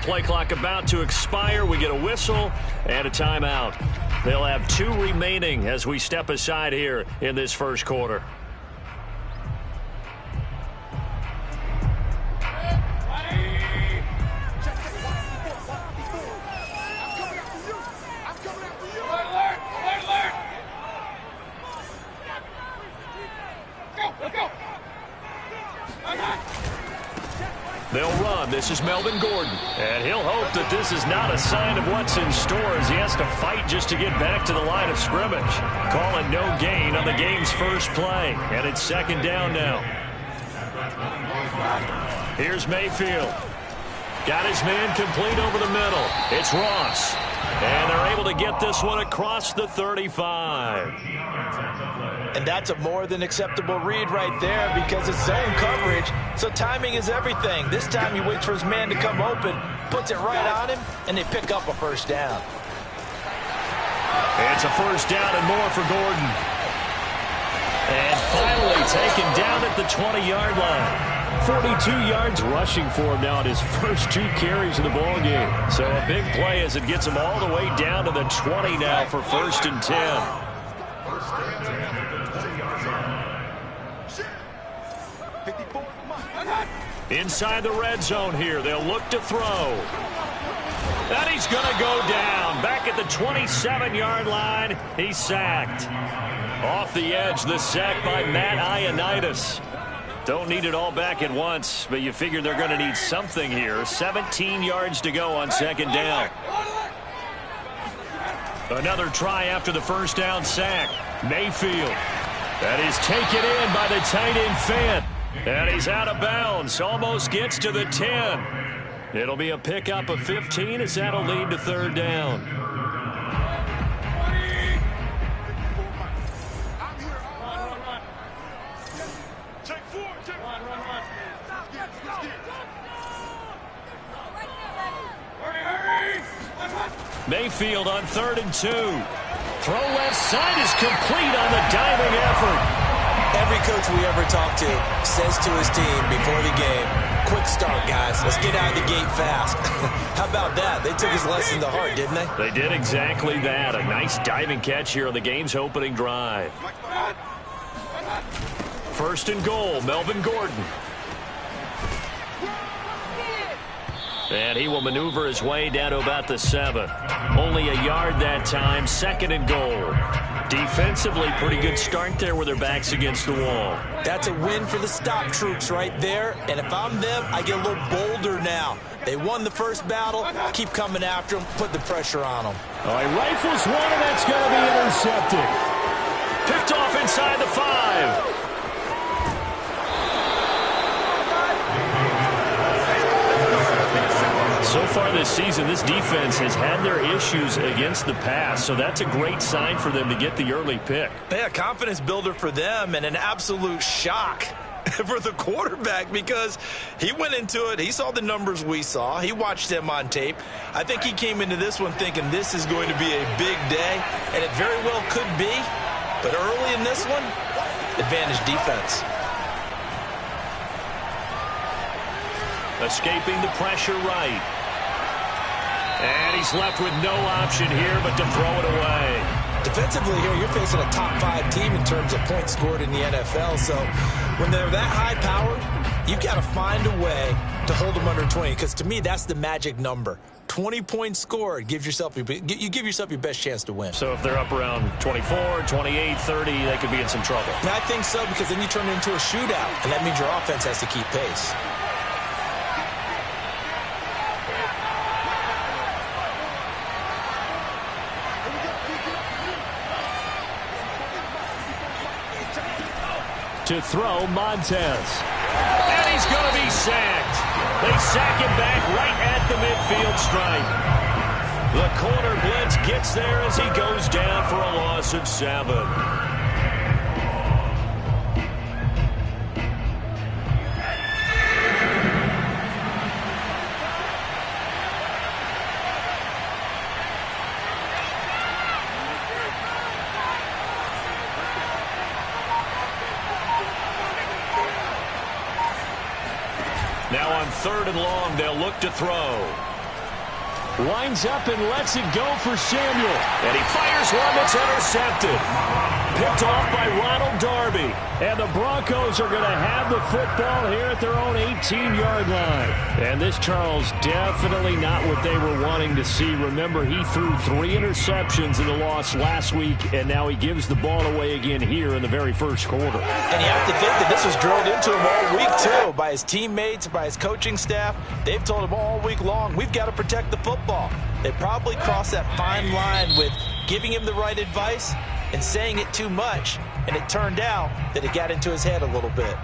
play clock about to expire. We get a whistle and a timeout. They'll have 2 remaining as we step aside here in this first quarter. They'll run. This is Melvin Gordon. And he'll hope that this is not a sign of what's in store as he has to fight just to get back to the line of scrimmage. Calling no gain on the game's first play. And it's second down now. Here's Mayfield. Got his man complete over the middle. It's Ross. And they're able to get this one across the 35. And that's a more than acceptable read right there because it's zone coverage, so timing is everything. This time he waits for his man to come open, puts it right on him, and they pick up a first down. It's a first down and more for Gordon. And finally taken down at the 20-yard line. 42 yards rushing for him now in his first 2 carries of the ball game. So a big play as it gets him all the way down to the 20 now for 1st and 10. Inside the red zone here. They'll look to throw. And he's going to go down. Back at the 27-yard line. He's sacked. Off the edge, the sack by Matt Ioannidis. Don't need it all back at once, but you figure they're going to need something here. 17 yards to go on second down. Another try after the first down sack. Mayfield. That is taken in by the tight end Fant. And he's out of bounds. Almost gets to the 10. It'll be a pickup of 15 as that'll lead to third down. Mayfield on 3rd and 2. Throw left side is complete on the diving effort. Every coach we ever talk to says to his team before the game, quick start, guys. Let's get out of the gate fast. How about that? They took his lesson to heart, didn't they? They did exactly that. A nice diving catch here on the game's opening drive. 1st and goal, Melvin Gordon. And he will maneuver his way down to about the 7. Only a yard that time. 2nd and goal. Defensively, pretty good start there with their backs against the wall. That's a win for the stop troops right there. And if I'm them, I get a little bolder now. They won the first battle. Keep coming after them. Put the pressure on them. All right, rifles one, and that's going to be intercepted. Picked off inside the 5. So far this season, this defense has had their issues against the pass, so that's a great sign for them to get the early pick. Yeah, confidence builder for them and an absolute shock for the quarterback because he went into it. He saw the numbers we saw. He watched them on tape. I think he came into this one thinking this is going to be a big day, and it very well could be. But early in this one, advantage defense. Escaping the pressure right. And he's left with no option here but to throw it away. Defensively here, you're facing a top 5 team in terms of points scored in the NFL. So when they're that high-powered, you've got to find a way to hold them under 20. Because to me, that's the magic number. 20 points scored, you give yourself your best chance to win. So if they're up around 24, 28, 30, they could be in some trouble. And I think so because then you turn it into a shootout. And that means your offense has to keep pace. To throw, Montez. And he's going to be sacked. They sack him back right at the midfield stripe. The corner blitz gets there as he goes down for a loss of 7. Now on 3rd and long, they'll look to throw. Winds up and lets it go for Samuel. And he fires one that's intercepted. Picked off by Ronald Darby. And the Broncos are going to have the football here at their own 18-yard line. And this, Charles, definitely not what they were wanting to see. Remember, he threw 3 interceptions in the loss last week, and now he gives the ball away again here in the very first quarter. And you have to think that this was drilled into him all week, too, by his teammates, by his coaching staff. They've told him all week long, we've got to protect the football. They probably crossed that fine line with giving him the right advice and saying it too much, and it turned out that it got into his head a little bit.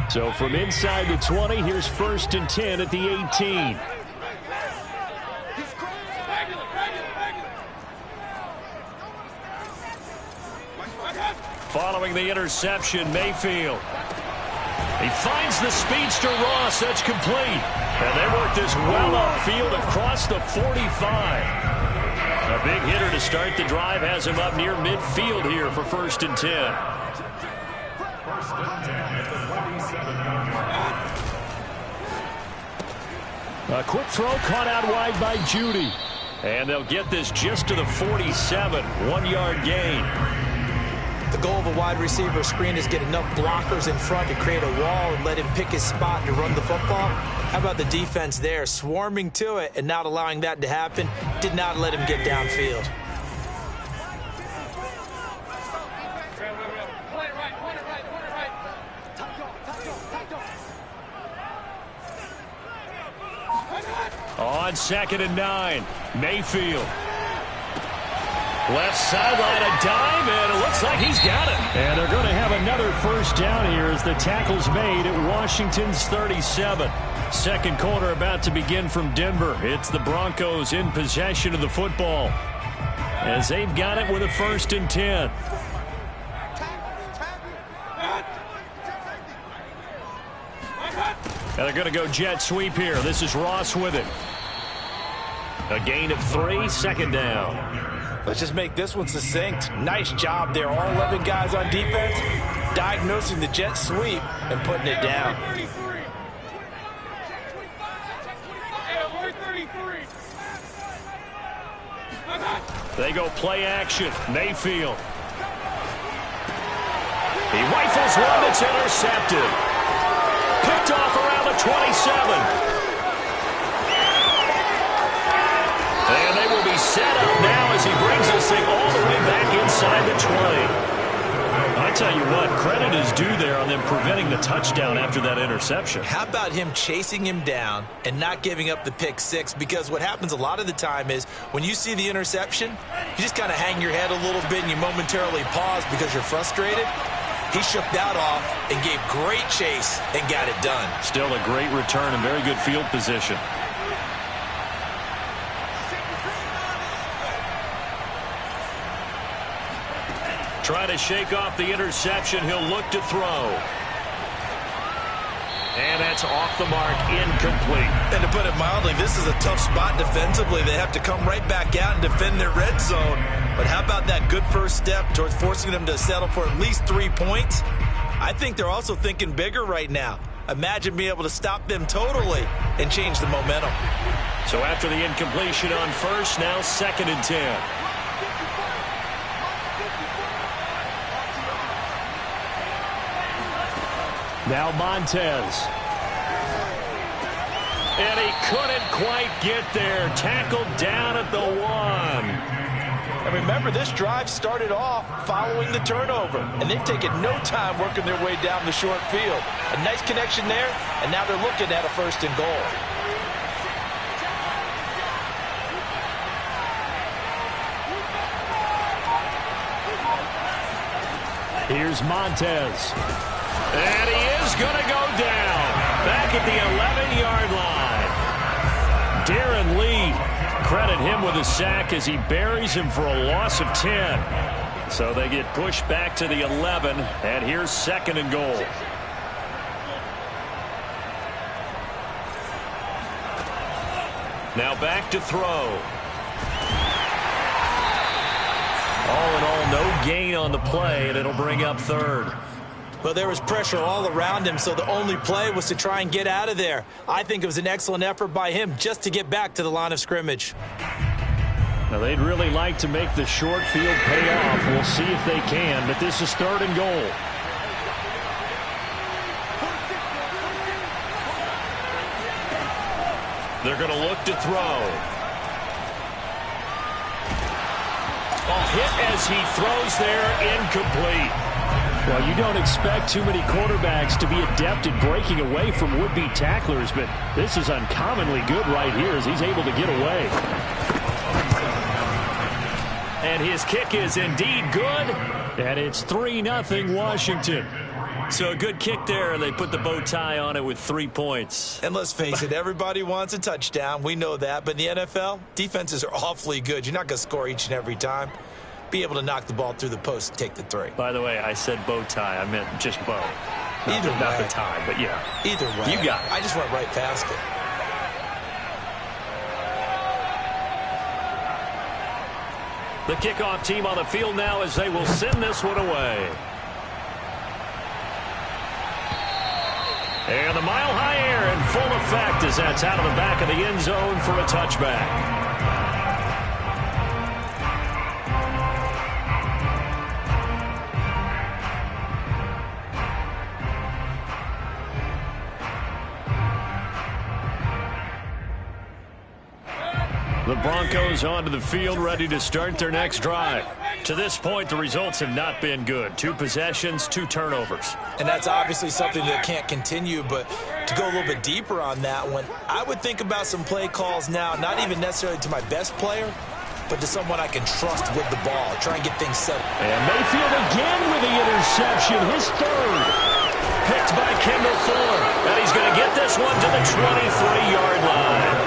So from inside the 20, here's 1st and 10 at the 18. Following the interception, Mayfield. He finds the speedster Ross. That's complete. And they work this well upfield across the 45. A big hitter to start the drive has him up near midfield here for 1st and 10. A quick throw caught out wide by Judy. And they'll get this just to the 47. 1-yard gain. The goal of a wide receiver screen is get enough blockers in front to create a wall and let him pick his spot to run the football. How about the defense there, swarming to it and not allowing that to happen? Did not let him get downfield. On 2nd and 9, Mayfield. Left sideline, a dive, and it looks like he's got it. And they're going to have another first down here as the tackle's made at Washington's 37. Second quarter about to begin from Denver. It's the Broncos in possession of the football as they've got it with a 1st and 10. And they're going to go jet sweep here. This is Ross with it. A gain of 3, 2nd down. Let's just make this one succinct. Nice job there. All 11 guys on defense diagnosing the jet sweep and putting it down. They go play action. Mayfield. He rifles one that's intercepted. Picked off around the 27. And they will be set up now as he brings this thing all the way back inside the 20. I tell you what, credit is due there on them preventing the touchdown after that interception. How about him chasing him down and not giving up the pick 6? Because what happens a lot of the time is when you see the interception, you just kind of hang your head a little bit and you momentarily pause because you're frustrated. He shook that off and gave great chase and got it done. Still a great return and very good field position. Trying to shake off the interception. He'll look to throw. And that's off the mark, incomplete. And to put it mildly, this is a tough spot defensively. They have to come right back out and defend their red zone. But how about that good first step towards forcing them to settle for at least 3 points? I think they're also thinking bigger right now. Imagine being able to stop them totally and change the momentum. So after the incompletion on first, now 2nd and 10. Now Montez. And he couldn't quite get there. Tackled down at the 1. And remember, this drive started off following the turnover. And they've taken no time working their way down the short field. A nice connection there, and now they're looking at a 1st and goal. Here's Montez. And he is going to go down. Back at the 11-yard line. Darren Lee, credit him with a sack as he buries him for a loss of 10. So they get pushed back to the 11, and here's 2nd and goal. Now back to throw. All in all, no gain on the play, and it'll bring up 3rd. Well, there was pressure all around him, so the only play was to try and get out of there. I think it was an excellent effort by him just to get back to the line of scrimmage. Now, they'd really like to make the short field pay off. We'll see if they can, but this is 3rd and goal. They're going to look to throw. A hit as he throws there, incomplete. Well, you don't expect too many quarterbacks to be adept at breaking away from would-be tacklers, but this is uncommonly good right here as he's able to get away. And his kick is indeed good, and it's 3-0 Washington. So a good kick there, and they put the bow tie on it with 3 points. And let's face it, everybody wants a touchdown. We know that. But in the NFL, defenses are awfully good. You're not going to score each and every time. Be able to knock the ball through the post and take the 3. By the way, I said bow tie. I meant just bow. Not the tie, but yeah. Either way. You got it. I just went right past it. The kickoff team on the field now as they will send this one away. And the mile-high air in full effect as that's out of the back of the end zone for a touchback. The Broncos onto the field, ready to start their next drive. To this point, the results have not been good. 2 possessions, 2 turnovers. And that's obviously something that can't continue, but to go a little bit deeper on that one, I would think about some play calls now, not even necessarily to my best player, but to someone I can trust with the ball. Try and get things settled. And Mayfield again with the interception, his 3rd. Picked by Kendall Fuller. And he's going to get this one to the 23-yard line.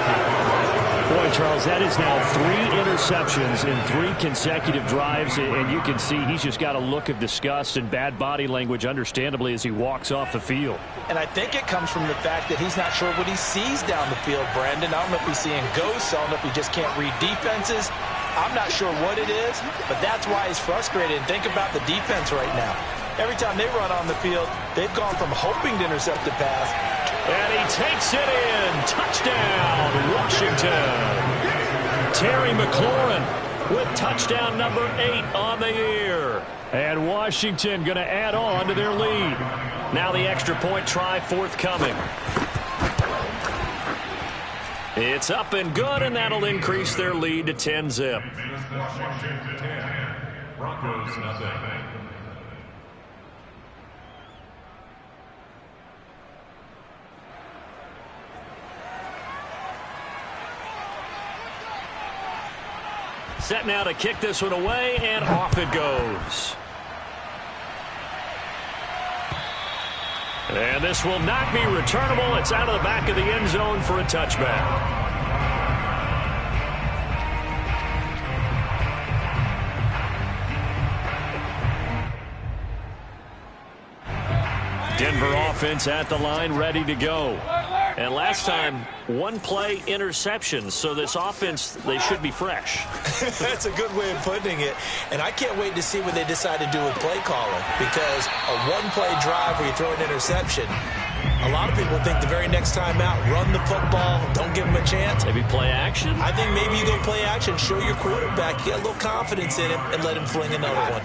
Boy, Charles, that is now 3 interceptions in 3 consecutive drives, and you can see he's just got a look of disgust and bad body language, understandably, as he walks off the field. And I think it comes from the fact that he's not sure what he sees down the field, Brandon. I don't know if he's seeing ghosts. I don't know if he just can't read defenses. I'm not sure what it is, but that's why he's frustrated. And think about the defense right now. Every time they run on the field, they've gone from hoping to intercept the pass. And he takes it in. Touchdown, Washington. Terry McLaurin with touchdown number 8 on the year. And Washington going to add on to their lead. Now the extra point try forthcoming. It's up and good, and that'll increase their lead to 10-zip. Washington 10, Broncos nothing. Set now to kick this one away, and off it goes. And this will not be returnable. It's out of the back of the end zone for a touchback. Denver offense at the line, ready to go. And last time, 1-play interceptions, so this offense, they should be fresh. That's a good way of putting it. And I can't wait to see what they decide to do with play calling, because a 1-play drive where you throw an interception, a lot of people think the very next time out, run the football, don't give them a chance. Maybe play action? I think maybe you go play action, show your quarterback, get a little confidence in him, and let him fling another one.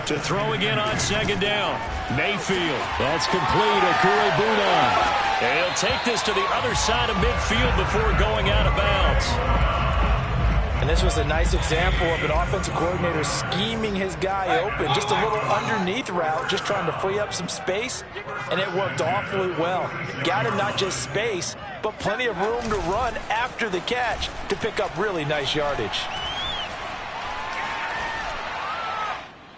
To throw again on 2nd down. Mayfield. That's complete. Okurebuna. And he'll take this to the other side of midfield before going out of bounds. And this was a nice example of an offensive coordinator scheming his guy open. Just a little underneath route, just trying to free up some space, and it worked awfully well. Got him not just space, but plenty of room to run after the catch to pick up really nice yardage.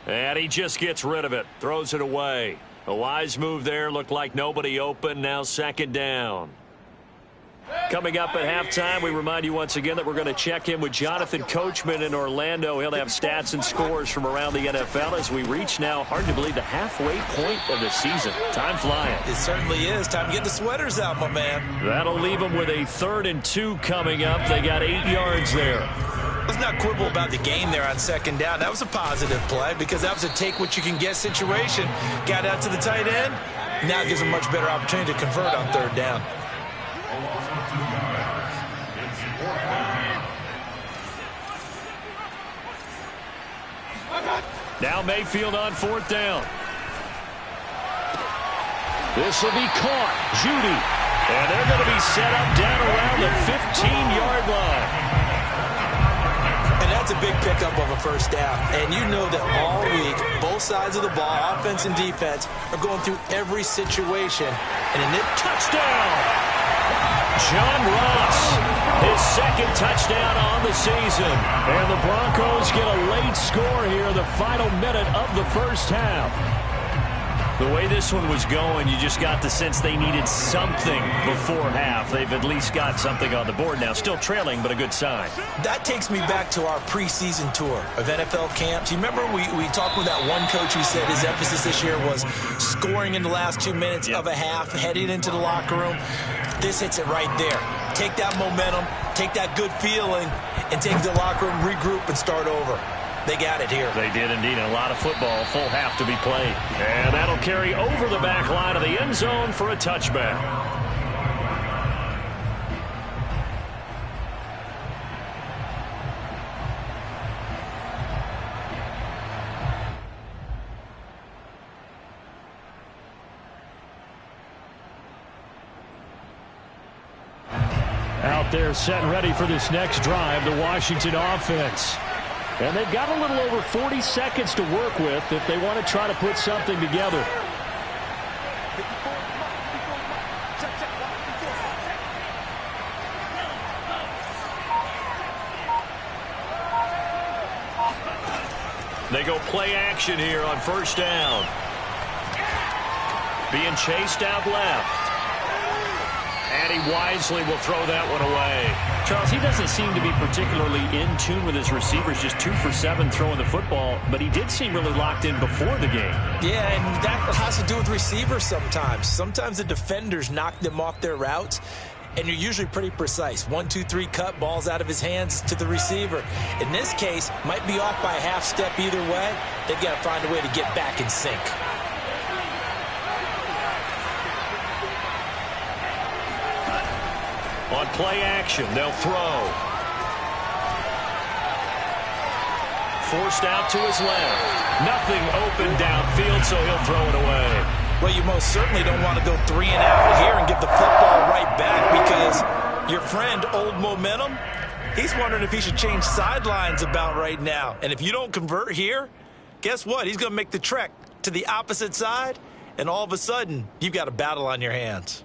And he just gets rid of it, throws it away. A wise move there, looked like nobody open, now 2nd down. Coming up at halftime, we remind you once again that we're going to check in with Jonathan Coachman in Orlando. He'll have stats and scores from around the NFL as we reach now, hard to believe, the halfway point of the season. Time flying. It certainly is. Time to get the sweaters out, my man. That'll leave them with a 3rd and 2 coming up. They got 8 yards there. Let's not quibble about the gain there on second down. That was a positive play because that was a take-what-you-can-get situation. Got out to the tight end. Now it gives a much better opportunity to convert on third down. Now Mayfield on fourth down. This will be caught. Judy. And they're going to be set up down around the 15-yard line. And that's a big pickup of a first down. And you know that all week, both sides of the ball, offense and defense, are going through every situation. And in this touchdown, John Ross, his second touchdown on the season. And the Broncos get a late score here in the final minute of the first half. The way this one was going, you just got the sense they needed something before half. They've at least got something on the board now. Still trailing, but a good sign. That takes me back to our preseason tour of NFL camps. You remember we talked with that one coach who said his emphasis this year was scoring in the last 2 minutes of a half, heading into the locker room. This hits it right there. Take that momentum, take that good feeling, and take the locker room, regroup, and start over. They got it here. They did indeed. A lot of football, full half to be played. And that'll carry over the back line of the end zone for a touchback. Out there set and ready for this next drive, the Washington offense. And they've got a little over 40 seconds to work with if they want to try to put something together. They go play action here on first down. Being chased out left. And he wisely will throw that one away. Charles, he doesn't seem to be particularly in tune with his receivers, just 2 for 7 throwing the football, but he did seem really locked in before the game. Yeah, and that has to do with receivers sometimes. Sometimes the defenders knock them off their routes, and you're usually pretty precise. 1, 2, 3 cut, balls out of his hands to the receiver. In this case, might be off by a half step either way. They've got to find a way to get back in sync. On play action, they'll throw. Forced out to his left. Nothing open downfield, so he'll throw it away. Well, you most certainly don't want to go 3 and out here and give the football right back because your friend, Old Momentum, he's wondering if he should change sidelines about right now. And if you don't convert here, guess what? He's going to make the trek to the opposite side, and all of a sudden, you've got a battle on your hands.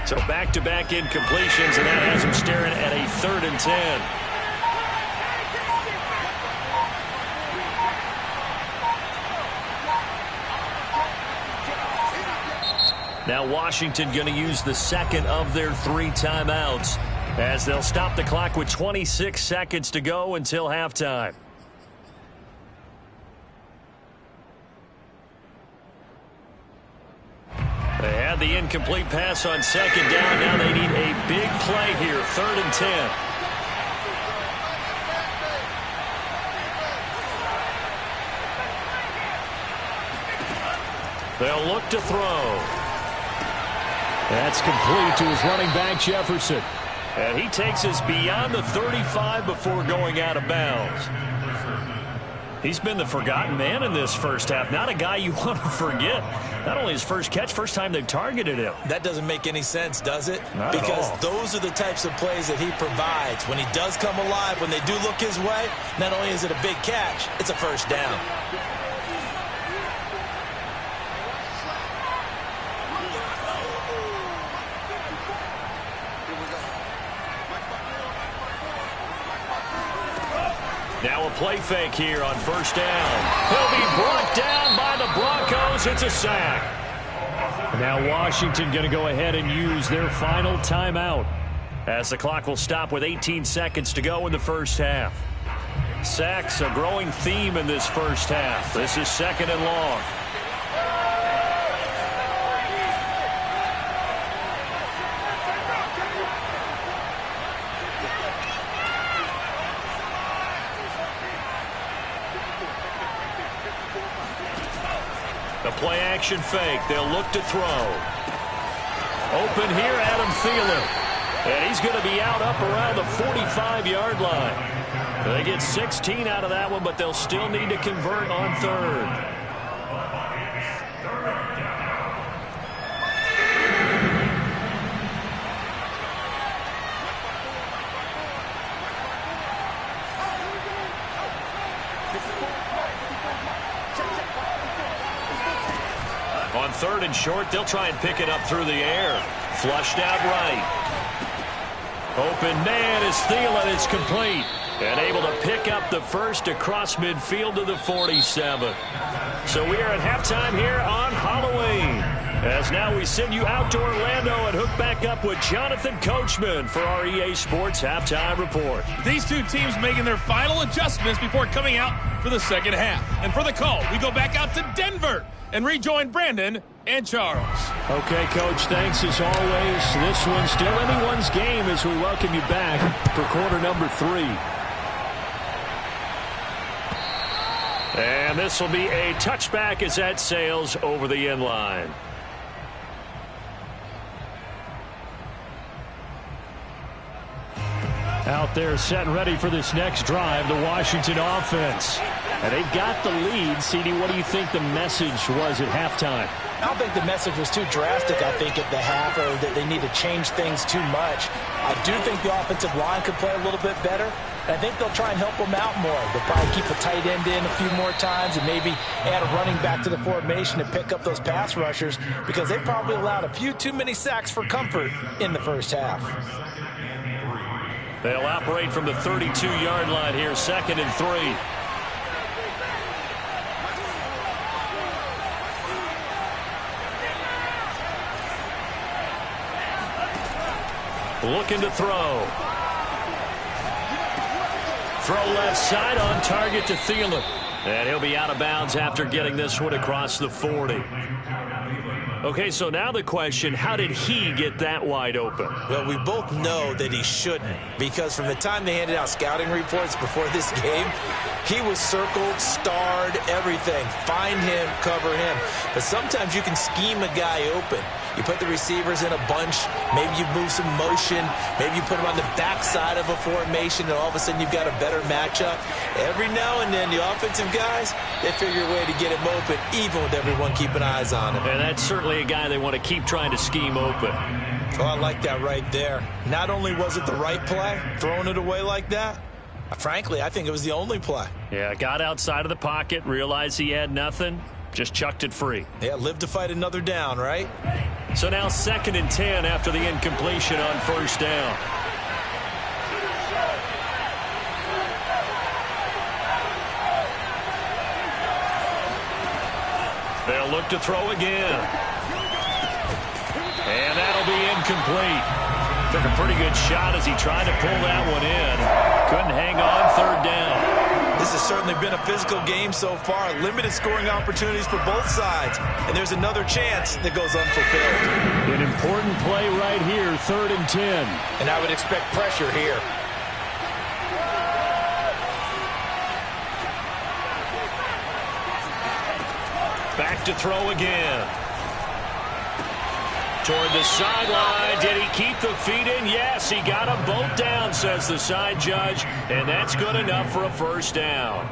So back-to-back incompletions, and that has him staring at a 3rd and 10. Now Washington going to use the second of their 3 timeouts as they'll stop the clock with 26 seconds to go until halftime. They had the incomplete pass on second down. Now they need a big play here, 3rd and 10. They'll look to throw. That's complete to his running back, Jefferson. And he takes us beyond the 35 before going out of bounds. He's been the forgotten man in this first half. Not a guy you want to forget. Not only his first catch, first time they've targeted him. That doesn't make any sense, does it? Not because at all. Those are the types of plays that he provides. When he does come alive, when they do look his way, not only is it a big catch, it's a first down. Now a play fake here on first down. He'll be brought down by the Broncos. It's a sack. Now Washington going to go ahead and use their final timeout as the clock will stop with 18 seconds to go in the first half. Sacks a growing theme in this first half. This is 2nd and long. The play action fake. They'll look to throw. Open here, Adam Thielen. And he's going to be out up around the 45-yard line. They get 16 out of that one, but they'll still need to convert on 3rd. On 3rd and short, they'll try and pick it up through the air. Flushed out right. Open man is Thielen. It's complete. And able to pick up the first across midfield to the 47. So we are at halftime here on Halloween. As now we send you out to Orlando and hook back up with Jonathan Coachman for our EA Sports Halftime Report. These two teams making their final adjustments before coming out for the second half. And for the call, we go back out to Denver and rejoin Brandon and Charles. Okay, Coach, thanks as always. This one's still anyone's game as we welcome you back for quarter number 3. And this will be a touchback as that sails over the end line. Out there set and ready for this next drive, the Washington offense. And they've got the lead. CD, what do you think the message was at halftime? I don't think the message was too drastic, I think, at the half, or that they need to change things too much. I do think the offensive line could play a little bit better. I think they'll try and help them out more. They'll probably keep a tight end in a few more times and maybe add a running back to the formation to pick up those pass rushers, because they probably allowed a few too many sacks for comfort in the first half. They'll operate from the 32-yard line here, 2nd and 3. Looking to throw. Throw left side on target to Thielen. And he'll be out of bounds after getting this one across the 40. Okay, so now the question, how did he get that wide open? Well, we both know that he shouldn't, because from the time they handed out scouting reports before this game, he was circled, starred, everything. Find him, cover him. But sometimes you can scheme a guy open. You put the receivers in a bunch. Maybe you move some motion. Maybe you put them on the backside of a formation, and all of a sudden you've got a better matchup. Every now and then, the offensive guys, they figure a way to get him open, even with everyone keeping eyes on him. And that's certainly a guy they want to keep trying to scheme open. Oh, I like that right there. Not only was it the right play, throwing it away like that, frankly, I think it was the only play. Yeah, got outside of the pocket, realized he had nothing, just chucked it free. Yeah, live to fight another down, right? So now 2nd and 10 after the incompletion on 1st down. They'll look to throw again. And that'll be incomplete. Took a pretty good shot as he tried to pull that one in. Couldn't hang on 3rd down. This has certainly been a physical game so far. Limited scoring opportunities for both sides. And there's another chance that goes unfulfilled. An important play right here, 3rd and 10. And I would expect pressure here. Back to throw again. Toward the sideline. Did he keep the feet in? Yes, he got them both down, says the side judge. And that's good enough for a 1st down.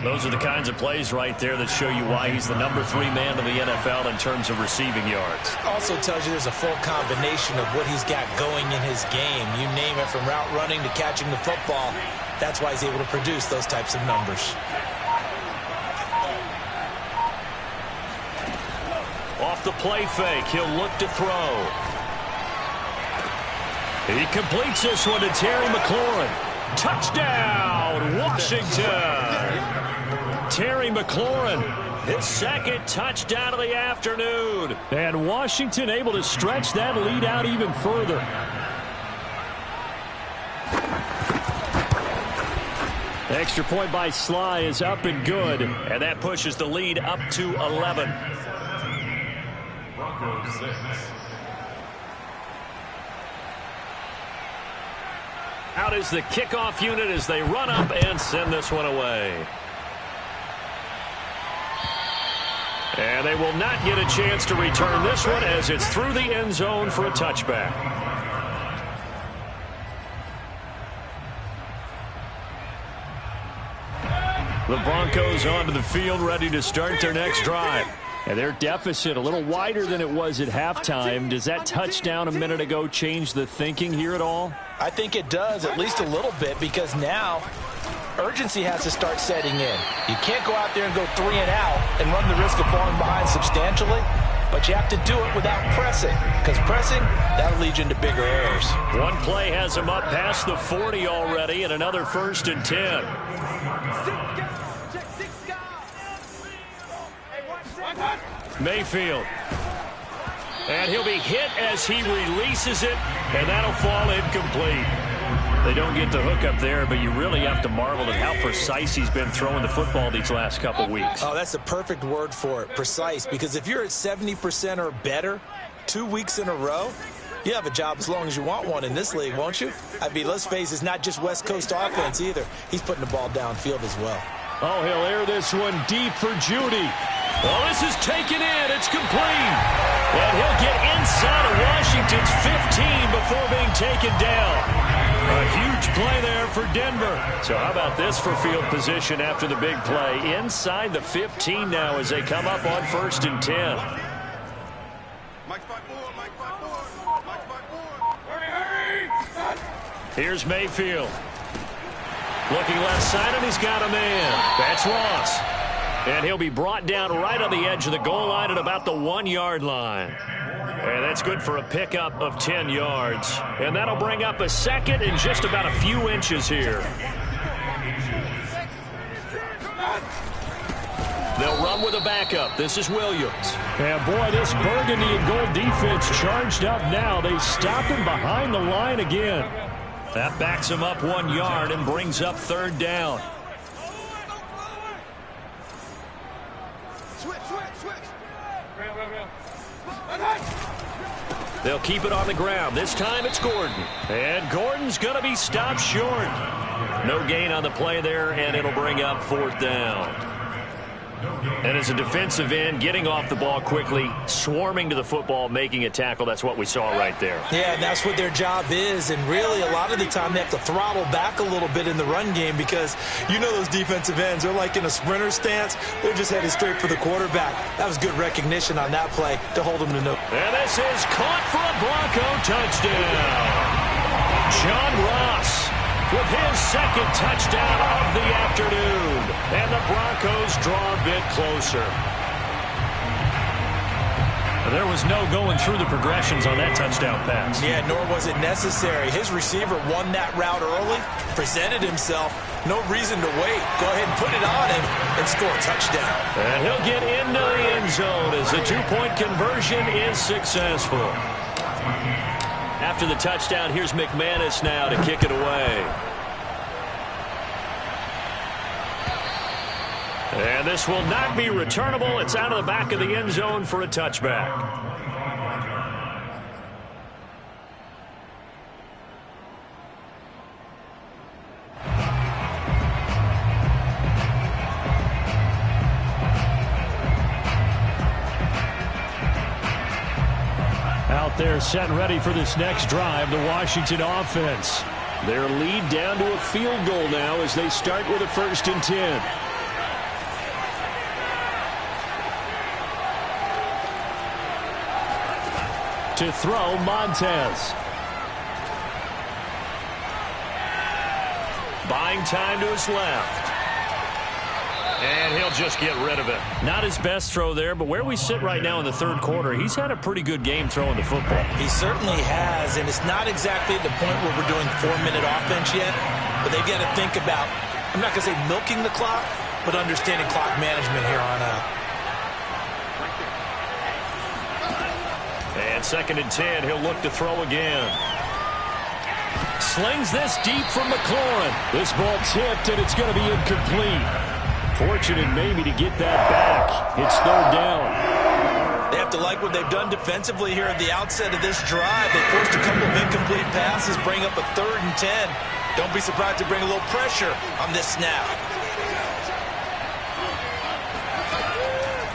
Those are the kinds of plays right there that show you why he's the number 3 man in the NFL in terms of receiving yards. Also tells you there's a full combination of what he's got going in his game. You name it, from route running to catching the football. That's why he's able to produce those types of numbers. Off the play fake, he'll look to throw. He completes this one to Terry McLaurin. Touchdown, Washington! Terry McLaurin, his 2nd touchdown of the afternoon. And Washington able to stretch that lead out even further. Extra point by Sly is up and good. And that pushes the lead up to 11. Broncos 6. Out is the kickoff unit as they run up and send this one away. And they will not get a chance to return this one as it's through the end zone for a touchback. The Broncos onto the field ready to start their next drive. And their deficit a little wider than it was at halftime. Does that touchdown a minute ago change the thinking here at all? I think it does, at least a little bit, because now urgency has to start setting in. You can't go out there and go 3 and out and run the risk of falling behind substantially, but you have to do it without pressing, because pressing, that'll lead you into bigger errors. One play has them up past the 40 already, and another 1st and 10. Mayfield. And he'll be hit as he releases it, and that'll fall incomplete. They don't get the hook up there, but you really have to marvel at how precise he's been throwing the football these last couple weeks. Oh, that's the perfect word for it, precise, because if you're at 70% or better 2 weeks in a row, you have a job as long as you want one in this league, won't you? I mean, let's face it, it's not just West Coast offense either. He's putting the ball downfield as well. Oh, he'll air this one deep for Judy. Well, this is taken in. It's complete. And he'll get inside of Washington's 15 before being taken down. A huge play there for Denver. So how about this for field position after the big play? Inside the 15 now as they come up on 1st and 10. Here's Mayfield. Looking left side, and he's got a man. That's Ross. And he'll be brought down right on the edge of the goal line at about the 1-yard line. And that's good for a pickup of 10 yards. And that'll bring up a second and just about a few inches here. They'll run with a backup. This is Williams. And boy, this burgundy and gold defense charged up now. They stop him behind the line again. That backs him up 1 yard and brings up 3rd down. They'll keep it on the ground. This time it's Gordon. And Gordon's going to be stopped short. No gain on the play there, and it'll bring up 4th down. And as a defensive end, getting off the ball quickly, swarming to the football, making a tackle, that's what we saw right there. Yeah, and that's what their job is. And really, a lot of the time, they have to throttle back a little bit in the run game because you know those defensive ends, they're like in a sprinter stance. They're just headed straight for the quarterback. That was good recognition on that play to hold him to no. And this is caught for a Bronco touchdown. John Ross with his 2nd touchdown of the afternoon. And the Broncos draw a bit closer. There was no going through the progressions on that touchdown pass. Yeah, nor was it necessary. His receiver won that route early, presented himself. No reason to wait. Go ahead and put it on him and score a touchdown. And he'll get into the end zone as the 2-point conversion is successful. After the touchdown, here's McManus now to kick it away. And this will not be returnable. It's out of the back of the end zone for a touchback. Out there set and ready for this next drive, the Washington offense. Their lead down to a field goal now as they start with a 1st and 10. To throw, Montez. Buying time to his left. And he'll just get rid of it. Not his best throw there, but where we sit right now in the 3rd quarter, he's had a pretty good game throwing the football. He certainly has, and it's not exactly at the point where we're doing 4-minute offense yet, but they've got to think about, I'm not going to say milking the clock, but understanding clock management here on out. And 2nd and 10, he'll look to throw again. Slings this deep from McLaurin. This ball tipped, and it's going to be incomplete. Fortunate maybe to get that back. It's third down. They have to like what they've done defensively here at the outset of this drive. They forced a couple of incomplete passes, bring up a 3rd and 10. Don't be surprised to bring a little pressure on this snap.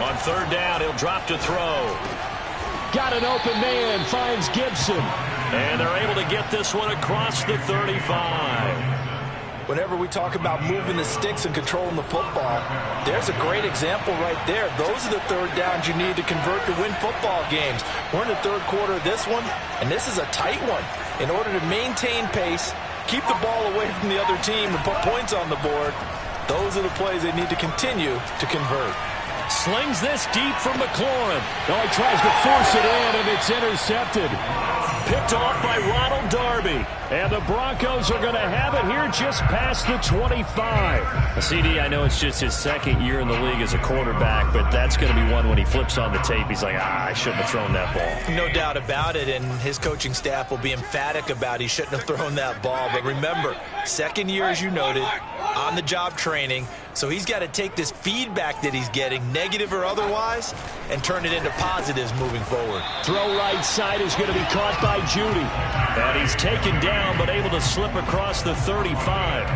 On third down, he'll drop to throw. Got an open man, finds Gibson. And they're able to get this one across the 35. Whenever we talk about moving the sticks and controlling the football, there's a great example right there. Those are the third downs you need to convert to win football games. We're in the third quarter of this one, and this is a tight one. In order to maintain pace, keep the ball away from the other team, and put points on the board, those are the plays they need to continue to convert. Slings this deep from McLaurin. Oh, he tries to force it in, and it's intercepted. Picked off by Ronald Darby. And the Broncos are going to have it here just past the 25. CD, I know it's just his second year in the league as a quarterback, but that's going to be one when he flips on the tape. He's like, I shouldn't have thrown that ball. No doubt about it, and his coaching staff will be emphatic about he shouldn't have thrown that ball. But remember, second year, as you noted, on-the-job training. So he's got to take this feedback that he's getting, negative or otherwise, and turn it into positives moving forward. Throw right side is going to be caught by Judy. And he's taken down, but able to slip across the 35.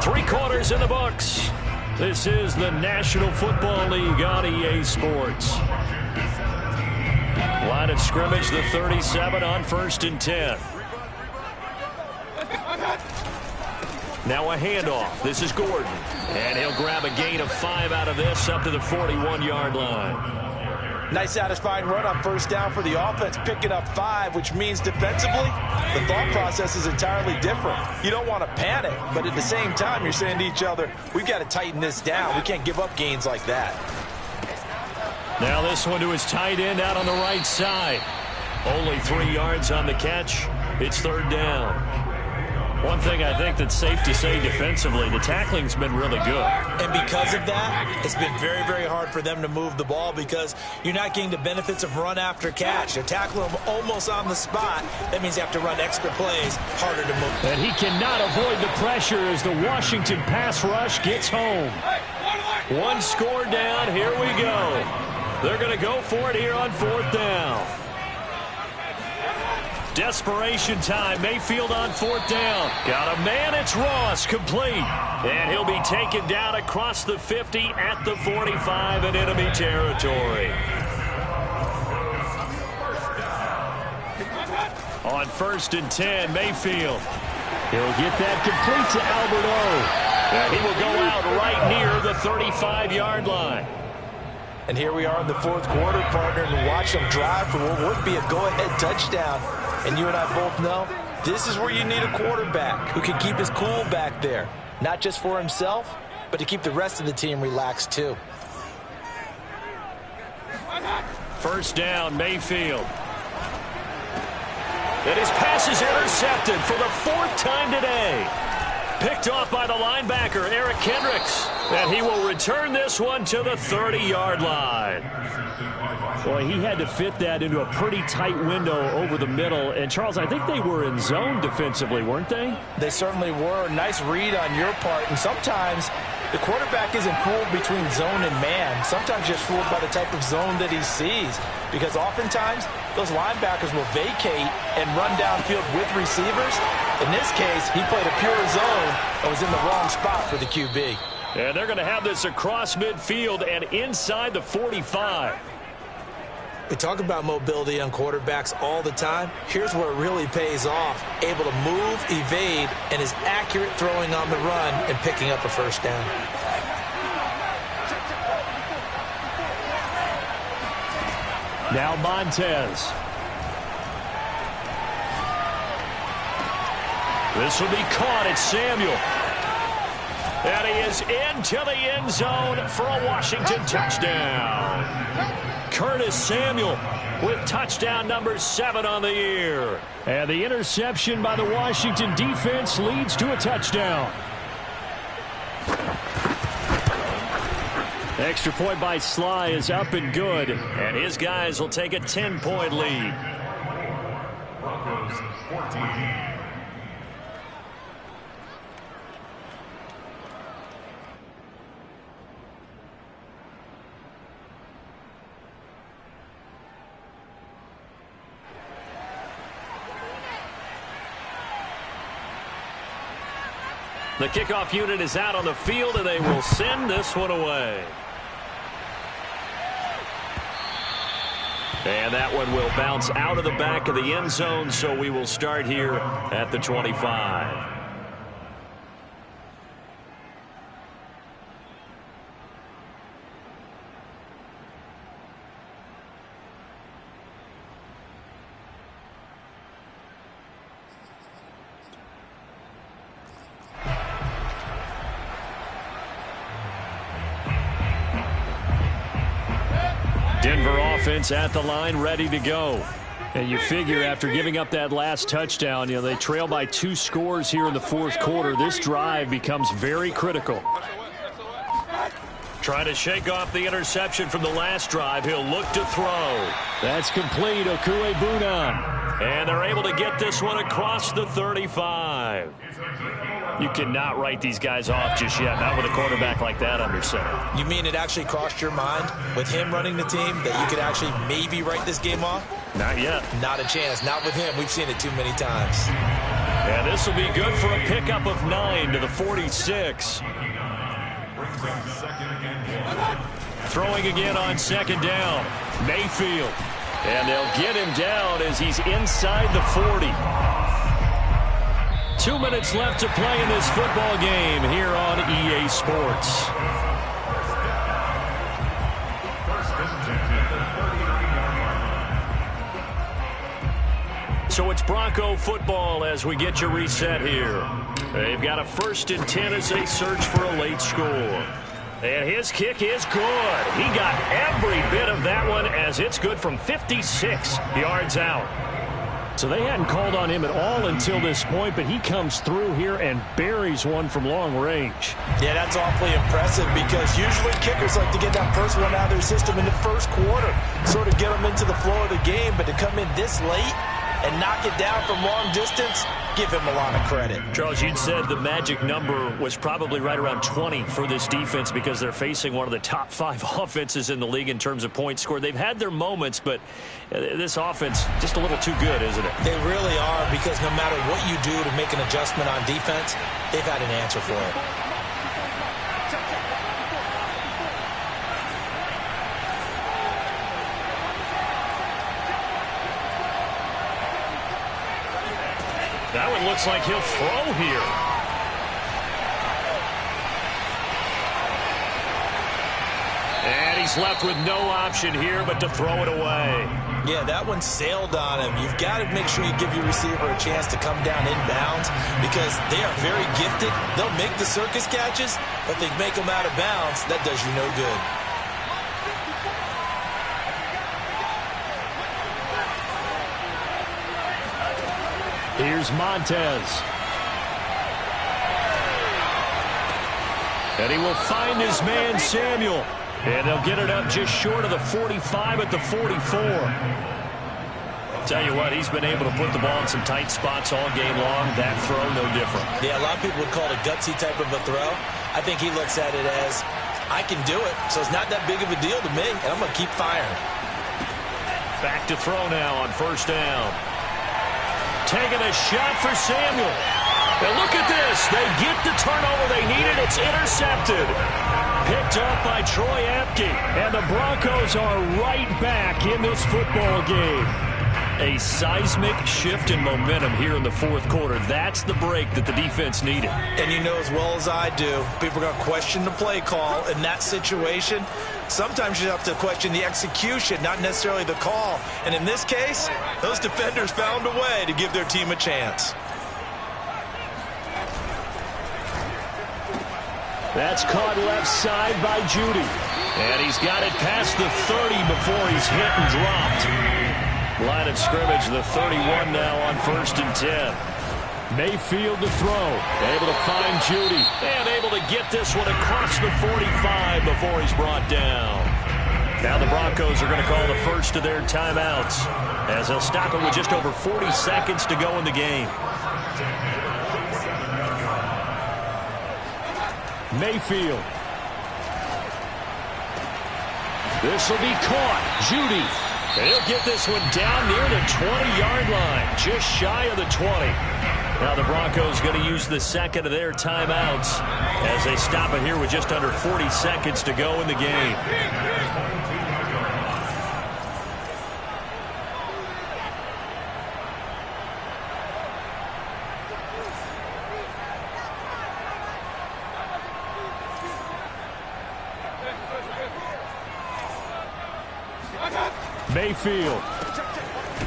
3 quarters in the books. This is the National Football League on EA Sports. Line of scrimmage, the 37 on 1st and 10. Now a handoff. This is Gordon. And he'll grab a gain of 5 out of this up to the 41-yard line. Nice satisfying run on first down for the offense, picking up 5, which means defensively, the thought process is entirely different. You don't want to panic, but at the same time, you're saying to each other, we've got to tighten this down. We can't give up gains like that. Now this one to his tight end out on the right side. Only 3 yards on the catch. It's third down. One thing I think that's safe to say defensively, the tackling's been really good. And because of that, it's been very, very hard for them to move the ball because you're not getting the benefits of run after catch. They're tackling them almost on the spot. That means you have to run extra plays, harder to move. And he cannot avoid the pressure as the Washington pass rush gets home. 1 score down, here we go. They're going to go for it here on 4th down. Desperation time. Mayfield on 4th down. Got a man. It's Ross. Complete. And he'll be taken down across the 50 at the 45 in enemy territory. On 1st and 10, Mayfield. He'll get that complete to Albert O. And he will go out right near the 35-yard line. And here we are in the 4th quarter, partner, and watch them drive for what would be a go-ahead touchdown. And you and I both know this is where you need a quarterback who can keep his cool back there. Not just for himself, but to keep the rest of the team relaxed too. First down, Mayfield. And his pass is intercepted for the 4th time today. Picked off by the linebacker, Eric Kendricks. And he will return this one to the 30-yard line. Boy, he had to fit that into a pretty tight window over the middle. And, Charles, I think they were in zone defensively, weren't they? They certainly were. Nice read on your part. And sometimes the quarterback isn't fooled between zone and man. Sometimes just fooled by the type of zone that he sees. Because oftentimes, those linebackers will vacate and run downfield with receivers. In this case, he played a pure zone and was in the wrong spot for the QB. And they're going to have this across midfield and inside the 45. We talk about mobility on quarterbacks all the time. Here's where it really pays off. Able to move, evade, and is accurate throwing on the run and picking up a first down. Now Montez. This will be caught. It's Samuel. And he is into the end zone for a Washington touchdown. Curtis Samuel with touchdown number 7 on the year. And the interception by the Washington defense leads to a touchdown. Extra point by Sly is up and good. And his guys will take a 10-point lead. Broncos 14. The kickoff unit is out on the field, and they will send this one away. And that one will bounce out of the back of the end zone, so we will start here at the 25. Denver offense at the line, ready to go. And you figure after giving up that last touchdown, they trail by 2 scores here in the fourth quarter. This drive becomes very critical. Trying to shake off the interception from the last drive. He'll look to throw. That's complete. Okuebunan. And they're able to get this one across the 35. You cannot write these guys off just yet, not with a quarterback like that under center. You mean it actually crossed your mind with him running the team that you could actually maybe write this game off? Not yet. Not a chance. Not with him. We've seen it too many times. And this will be good for a pickup of 9 to the 46. Throwing again on second down. Mayfield. And they'll get him down as he's inside the 40. 2 minutes left to play in this football game here on EA Sports. So it's Bronco football as we get you reset here. They've got a 1st and 10 as they search for a late score. And his kick is good. He got every bit of that one as it's good from 56 yards out. So they hadn't called on him at all until this point, but he comes through here and buries one from long range. Yeah, that's awfully impressive because usually kickers like to get that first one out of their system in the first quarter, sort of get them into the flow of the game, but to come in this late and knock it down from long distance, give him a lot of credit. Charles, you'd said the magic number was probably right around 20 for this defense because they're facing one of the top 5 offenses in the league in terms of points scored. They've had their moments, but this offense just a little too good, isn't it? They really are, because no matter what you do to make an adjustment on defense, they've had an answer for it. That one looks like he'll throw here. And he's left with no option here but to throw it away. Yeah, that one sailed on him. You've got to make sure you give your receiver a chance to come down inbounds because they are very gifted. They'll make the circus catches, but they make them out of bounds. That does you no good. Here's Montez. And he will find his man, Samuel. And they'll get it up just short of the 45 at the 44. Tell you what, he's been able to put the ball in some tight spots all game long. That throw, no different. Yeah, a lot of people would call it a gutsy type of a throw. I think he looks at it as, I can do it, so it's not that big of a deal to me, and I'm going to keep firing. Back to throw now on first down. Taking a shot for Samuel. And look at this. They get the turnover they needed. It's intercepted. Picked up by Troy Apke. And the Broncos are right back in this football game. A seismic shift in momentum here in the fourth quarter. That's the break that the defense needed. And you know as well as I do, people are going to question the play call in that situation. Sometimes you have to question the execution, not necessarily the call. And in this case, those defenders found a way to give their team a chance. That's caught left side by Judy. And he's got it past the 30 before he's hit and dropped. Line of scrimmage, the 31 now on 1st and 10. Mayfield to throw. Able to find Judy. And able to get this one across the 45 before he's brought down. Now the Broncos are going to call the first of their timeouts as they'll stop it with just over 40 seconds to go in the game. Mayfield. This will be caught. Judy. He'll get this one down near the 20-yard line, just shy of the 20. Now the Broncos going to use the second of their timeouts as they stop it here with just under 40 seconds to go in the game. Mayfield.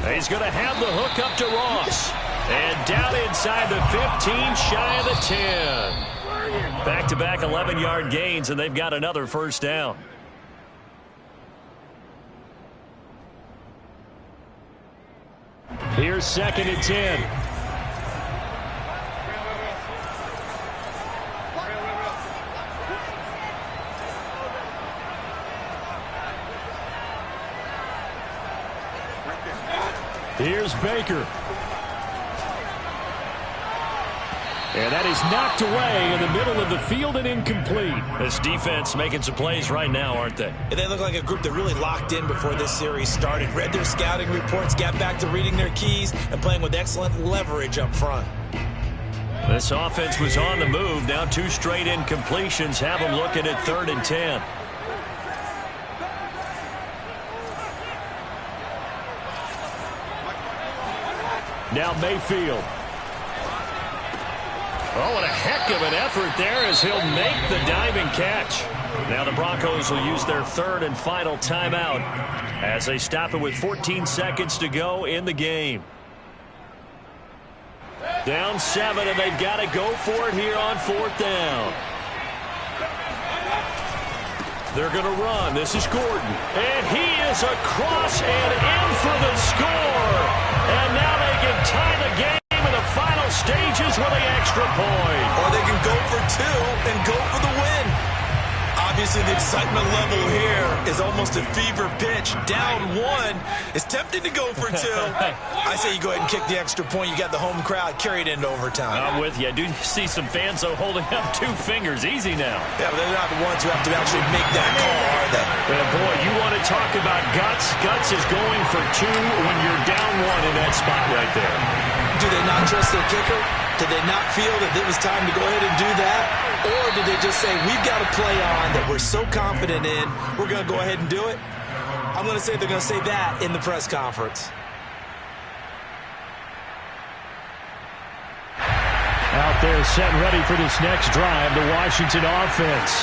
He's going to have the hook up to Ross. And down inside the 15, shy of the 10. Back-to-back 11-yard gains, and they've got another first down. Here's 2nd and 10. Here's Baker. And that is knocked away in the middle of the field and incomplete. This defense making some plays right now, aren't they? And they look like a group that really locked in before this series started. Read their scouting reports, got back to reading their keys, and playing with excellent leverage up front. This offense was on the move. Now 2 straight incompletions have them looking at 3rd and 10. Now Mayfield. Oh, what a heck of an effort there as he'll make the diving catch. Now the Broncos will use their 3rd and final timeout as they stop it with 14 seconds to go in the game. Down 7, and they've got to go for it here on 4th down. They're going to run. This is Gordon. And he is across and in for the score. And now they can tie the game in the final stages with an extra point. Or they can go for 2 and go for the win. Obviously, the excitement level here is almost a fever pitch. Down 1. It's tempting to go for 2. I say you go ahead and kick the extra point. You got the home crowd carried into overtime. I'm with you. I do see some fans, though, holding up 2 fingers. Easy now. Yeah, but they're not the ones who have to actually make that call, are they? And boy, you want to talk about guts. Guts is going for 2 when you're down 1 in that spot right there. Do they not trust their kicker? Did they not feel that it was time to go ahead and do that? Or did they just say, we've got a play on that we're so confident in, we're going to go ahead and do it? I'm going to say they're going to say that in the press conference. Out there set ready for this next drive, the Washington offense.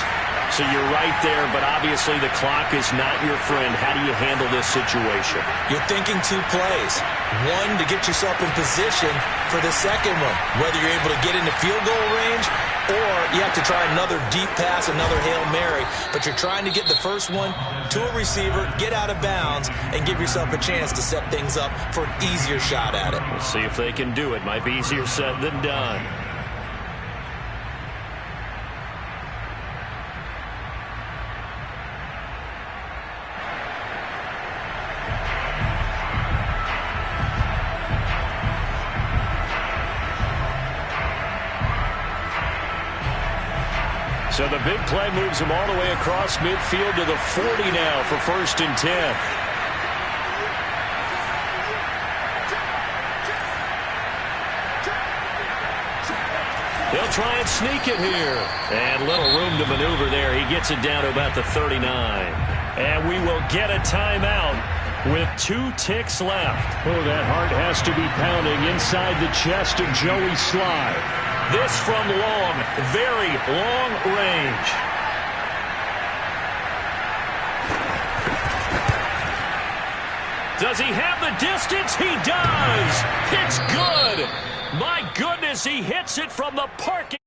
So you're right there, but obviously the clock is not your friend. How do you handle this situation? You're thinking 2 plays. 1 to get yourself in position for the second one, whether you're able to get into field goal range or you have to try another deep pass, another Hail Mary. But you're trying to get the first one to a receiver, get out of bounds, and give yourself a chance to set things up for an easier shot at it. We'll see if they can do it. Might be easier said than done. So the big play moves him all the way across midfield to the 40 now for 1st and 10. They'll try and sneak it here. And little room to maneuver there. He gets it down to about the 39. And we will get a timeout with 2 ticks left. Oh, that heart has to be pounding inside the chest of Joey Sly. This from long, very long range. Does he have the distance? He does. It's good. My goodness, he hits it from the parking.